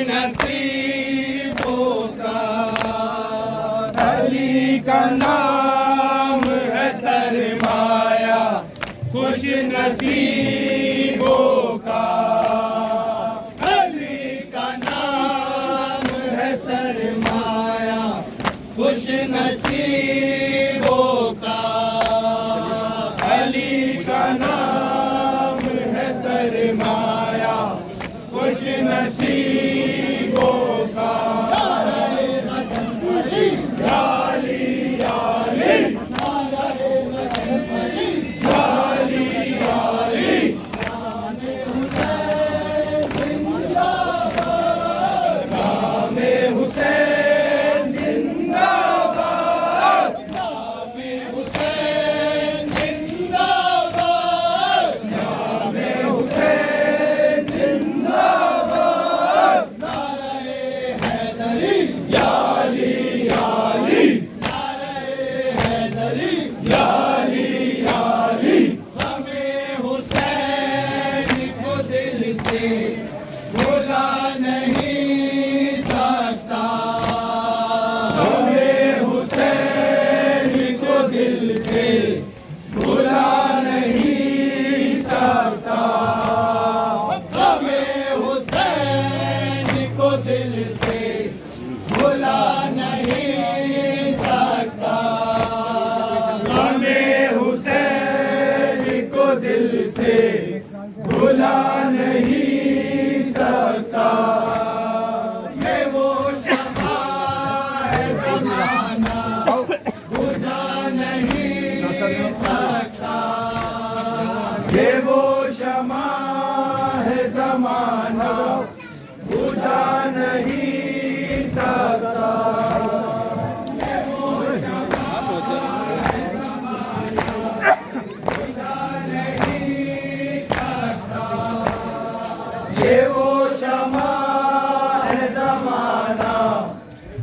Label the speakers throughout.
Speaker 1: नसीबों का, अली का नाम है सरमाया खुश नसीबों का, अली का नाम है सरमाया खुश नसीबों का, अली का नाम है सरमाया खुश नसीबों का। भुला नहीं सकता, हमें हुसैन को दिल से भुला नहीं सकता, हमें हुसैन को दिल से भुला नहीं सकता, हमें हुसैन को दिल से भुला नहीं सकता। ये वो शमा है ज़माना बुझा नहीं सकता, ये वो शमा है ज़माना बुझा नहीं सकता, ये वो शमा है ज़माना बुझा नहीं सकता, ये वो शमा है ज़माना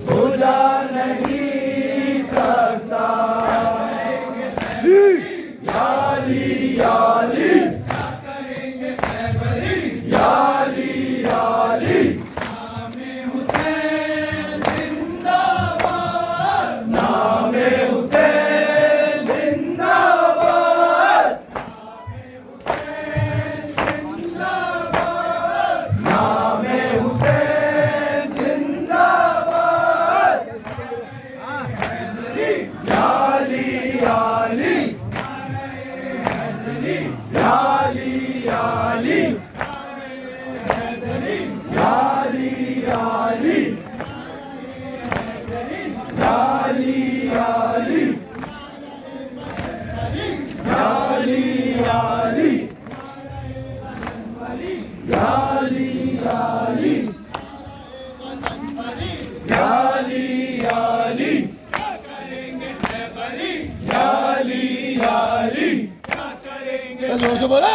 Speaker 1: बुझा नहीं सकता। याली याली क्या करेंगे खैबरी, याली याली नामे हुसैन जिंदाबाद, नामे हुसैन जिंदाबाद, नामे हुसैन जिंदाबाद, याली याली याली याली याली याली याली याली याली याली याली याली याली याली क्या करेंगे खैबरी, याली याली क्या करेंगे, जोर से बोला,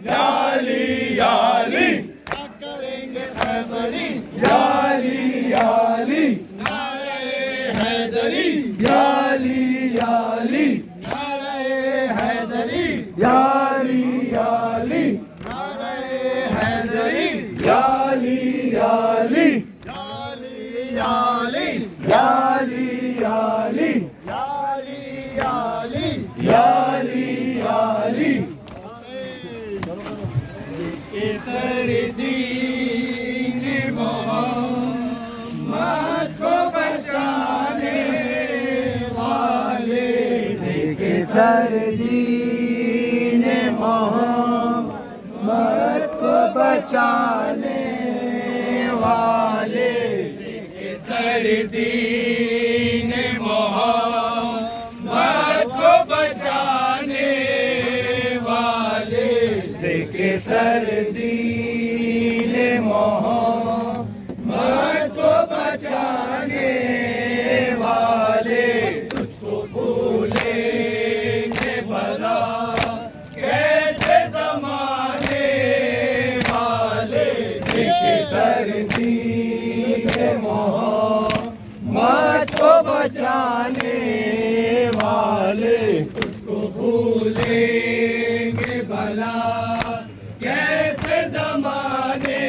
Speaker 1: याली याली क्या करेंगे खैबरी, याली याली नारे हैदरी, याली याली नारे हैदरी, याली याली नारे हैदरी, याली याली याली याली याली याली याली याली याली केसर दीन मोहम्मद को बचाने वाले, केसर दीन मोहम्मद को बचाने वाले, केसर दीन मोहम्मद को बचाने वाले, केसर दीन मोहम्मद को बचाने वाले, तुझको भूलेंगे भला कैसे ज़माने वाले, केसर दीन मोहम्मद को बचाने वाले, तुझको भूलेंगे भला कैसे ज़माने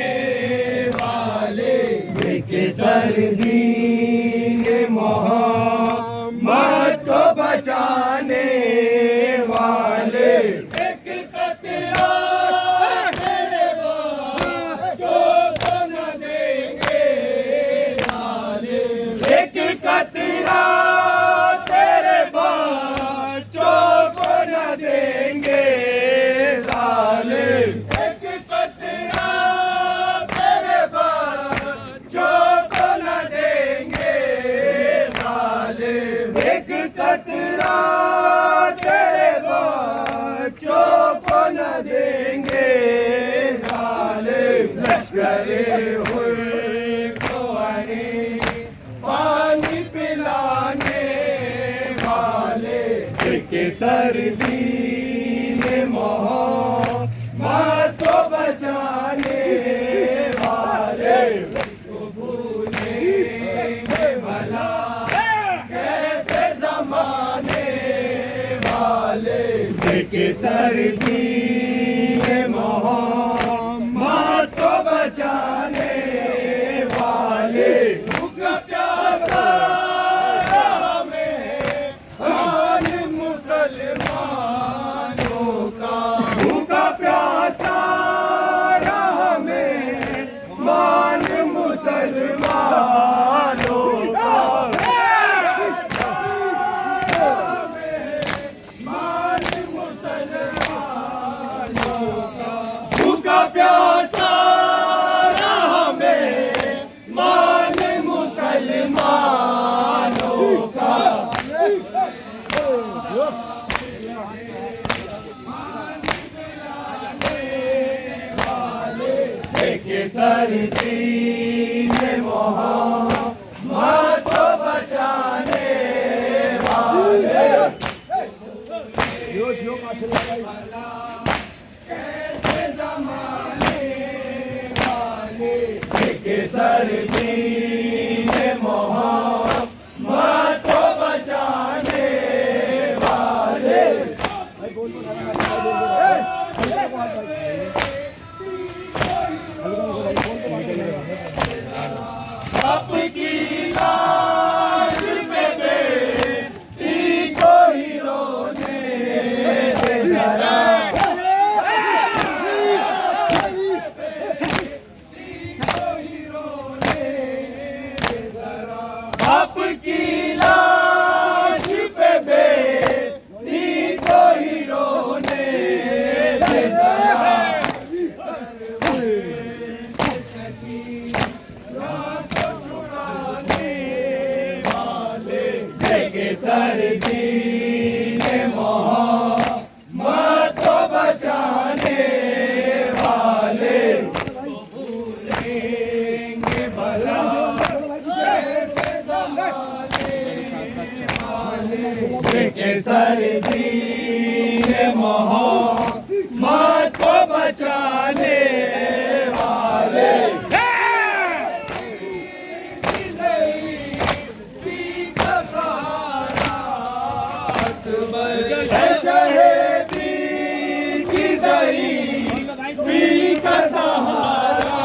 Speaker 1: करे हुए को अरे पानी पिलाने वाले के सर्दी ने मोहम्मद को बचाने वाले को भूलेंगे भला कैसे जमाने वाले के सर्दी ने मोहम्मद को बचाने वाले भूखा प्यासा हमें मान मुसलमानों का भूखा प्यासा हमें मान मुसलमानों का मान मुसलमानों का भूखा प्यासा के सर्दी ने मोहम्मद को बचाने वाले कैसे जमाने वाले के सर्दी ने मोहम्मद को बचाने वाले आपकी लाज पे बेटी को ही रोने दे जरा आपकी लाज पे बेटी को ही रोने दे जरा के सर्दी ने मोहम्मद को बचाने वाले भूलेंगे भला कैसे जमाने वाले के सर्दी ने मोहम्मद को बचाने वाले शहीदी की जरी फी का सहारा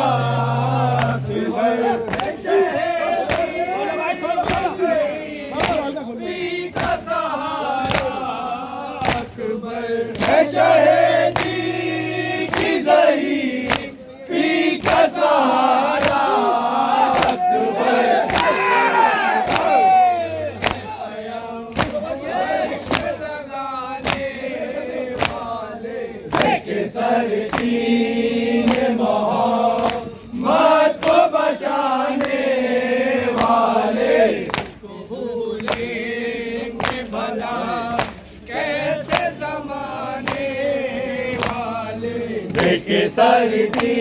Speaker 1: शहीदी की जरी फी का सहारा सर्दी ने मोहम्मद को बचाने वाले को भूलेंगे भला कैसे जमाने वाले के सर्दी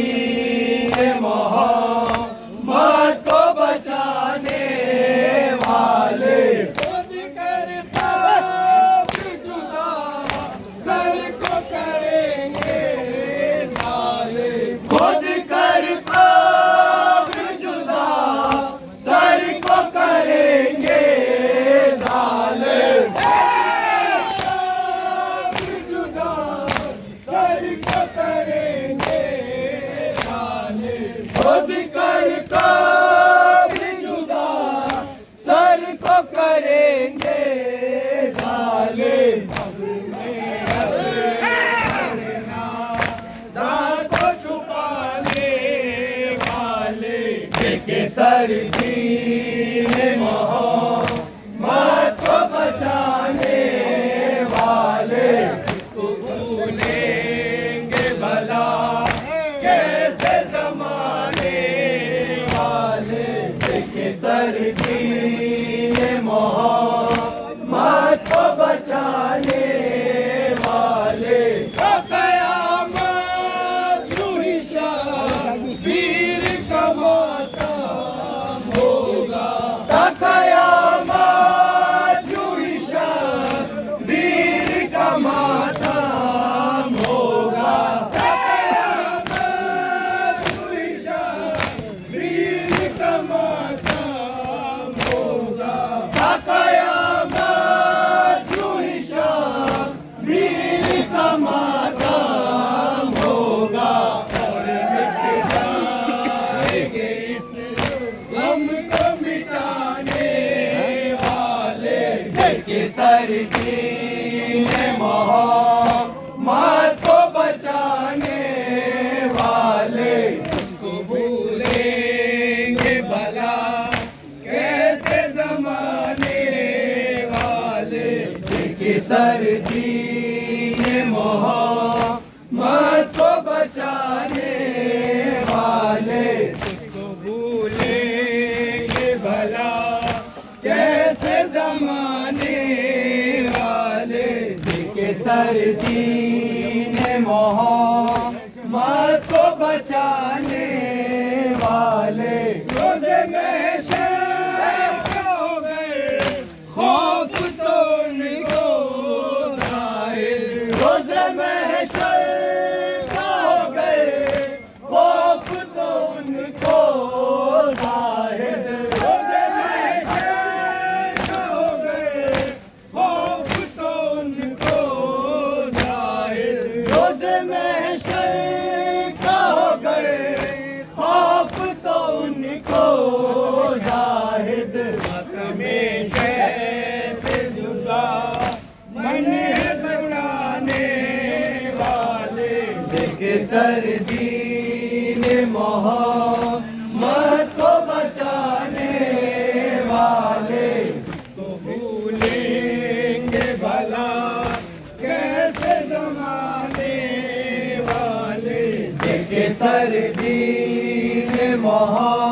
Speaker 1: ने मोहम्मद को बचाने वाले खुद करता जुदा सर को करेंगे खुद कर कब्र जुदा सर को करेंगे जालिम जुदा सर को करेंगे जालिम खुद कर कब्र जुदा सर को करेंगे जालिम के सर्दी ने मोहम्मद को बचाने वाले को भूलेंगे भला कैसे जमाने वाले के सर्दी ने मोहम्मद को बचाने वाले कयामत मोहम्मद को बचाने वाले
Speaker 2: तुझको भूलेंगे भला
Speaker 1: कैसे जमाने वाले के सरदीन मोहम्मद को बचाने वाले रोज़े महशर हो गए खौफ तो उनको जाहिर रोज़े महशर हो गए खौफ तो उनको जाहिर रोज़े महशर हो गए खौफ तो उनको जाहिर रोज़े महशर हो गए खौफ तो उनको जाहिद
Speaker 2: में से जुदा मन है बचाने वाले
Speaker 1: देखे सरदीन मोहम्मद को बचाने वाले
Speaker 2: तो भूलेंगे भला कैसे जमाने वाले
Speaker 1: देखे सरदीन मोहम्मद